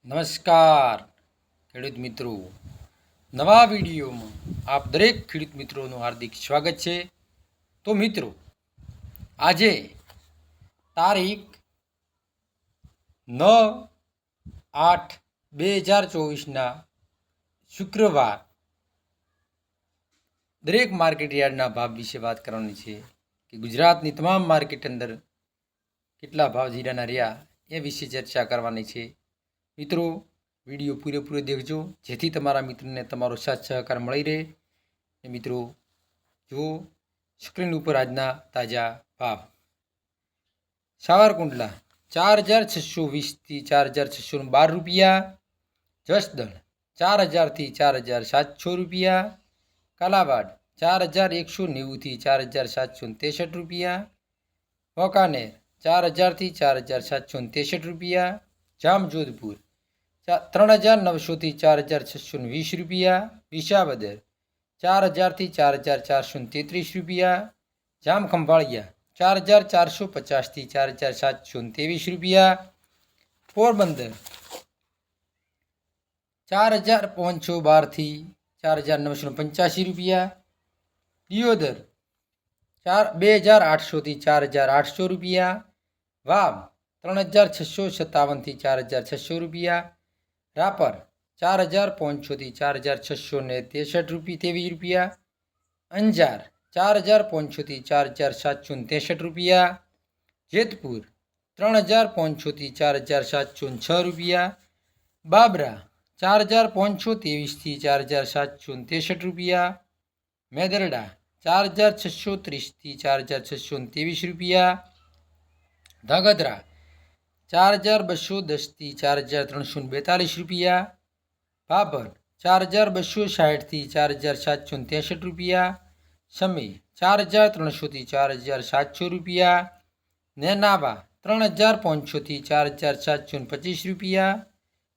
નમસ્કાર ખેડૂત મિત્રો, નવા વિડીયોમાં આપ દરેક ખેડૂત મિત્રોનું હાર્દિક સ્વાગત છે। તો મિત્રો, આજે તારીખ 9/8/2024ના શુક્રવાર દરેક માર્કેટ યાર્ડના ભાવ વિશે વાત કરવાની છે કે ગુજરાતની તમામ માર્કેટ અંદર કેટલા ભાવ જીરાના રહ્યા એ વિશે ચર્ચા કરવાની છે। મિત્રો, વિડીયો પૂરેપૂરો દેખજો જેથી તમારા મિત્રને તમારો સાથ સહકાર મળી રહે। મિત્રો, જો સ્ક્રીન ઉપર આજના તાજા ભાવ। સાવરકુંડલા 4620થી 4612 રૂપિયા, જસદણ 4000 થી 4700 રૂપિયા, કાલાવાડ 4190થી 4763 રૂપિયા, વાંકાનેર 4000 થી 4763 રૂપિયા, જામજોધપુર 3900 થી 4620 રૂપિયા, વિસાવદર 4000 થી 4433 રૂપિયા, જામખંભાળિયા 4450 થી 4723 રૂપિયા, પોરબંદર 4512 થી 4985 રૂપિયા, દિયોદર 2800 થી 4800 રૂપિયા, વાવ 3657 થી 4600 રૂપિયા, રાપર 4500 થી 4663 રૂપિયા, અંજાર 4500 થી 4763 રૂપિયા, જેતપુર 3500 થી 4706 રૂપિયા, બાબરા 4523 થી 4763 રૂપિયા, મેદરડા 4630 થી 4623 રૂપિયા, ધાંગધ્રા 4210 થી 4342 રૂપિયા, ભાભર 4260 થી 4763 રૂપિયા, સમી 4300 થી 4700 રૂપિયા, નેનાવા 3500 થી 4725 રૂપિયા,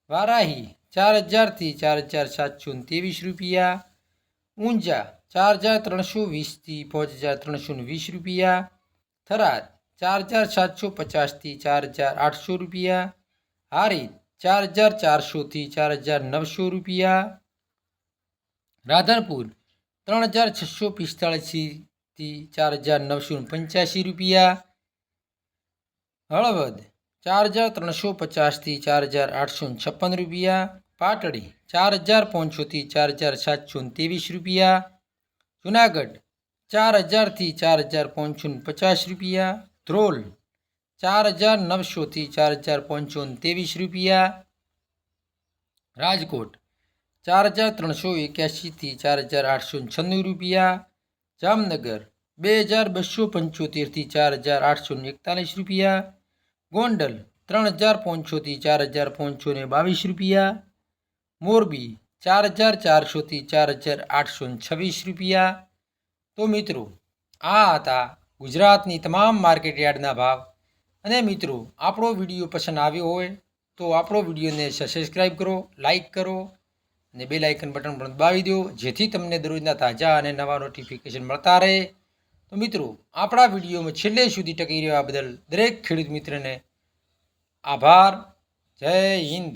વારાહી 4000 થી 4723 રૂપિયા, ઊંઝા 4320 થી 5320 રૂપિયા, થરાદ 4750 થી 4800 રૂપિયા, હારીજ 4400 થી 4900 રૂપિયા, રાધનપુર 3645 થી 4985 રૂપિયા, હળવદ 4350 થી 4856 રૂપિયા, પાટડી 4500 થી 4723 રૂપિયા, જુનાગઢ 4000 થી 4550 રૂપિયા, ધ્રોલ 4900 થી 4523 રૂપિયા, રાજકોટ 4381 થી 4896 રૂપિયા, જામનગર 2275 થી 4841 રૂપિયા, ગોંડલ 3500 થી 4522 રૂપિયા, મોરબી 4400 થી 4826 રૂપિયા। તો મિત્રો, આ હતા ગુજરાતની તમામ માર્કેટ યાર્ડના ભાવ। અને મિત્રો, આપણો વિડીયો પસંદ આવ્યો હોય તો આપણો વિડીયોને સબસ્ક્રાઈબ કરો, લાઈક કરો અને બેલ આઇકન બટન પણ દબાવી દો જેથી તમને દરરોજના તાજા અને નવા નોટિફિકેશન મળતા રહે। તો મિત્રો, આપણા વિડીયોમાં છેલ્લે સુધી ટકી રહેવા બદલ દરેક ખેડૂત મિત્રને આભાર। જય હિન્દ।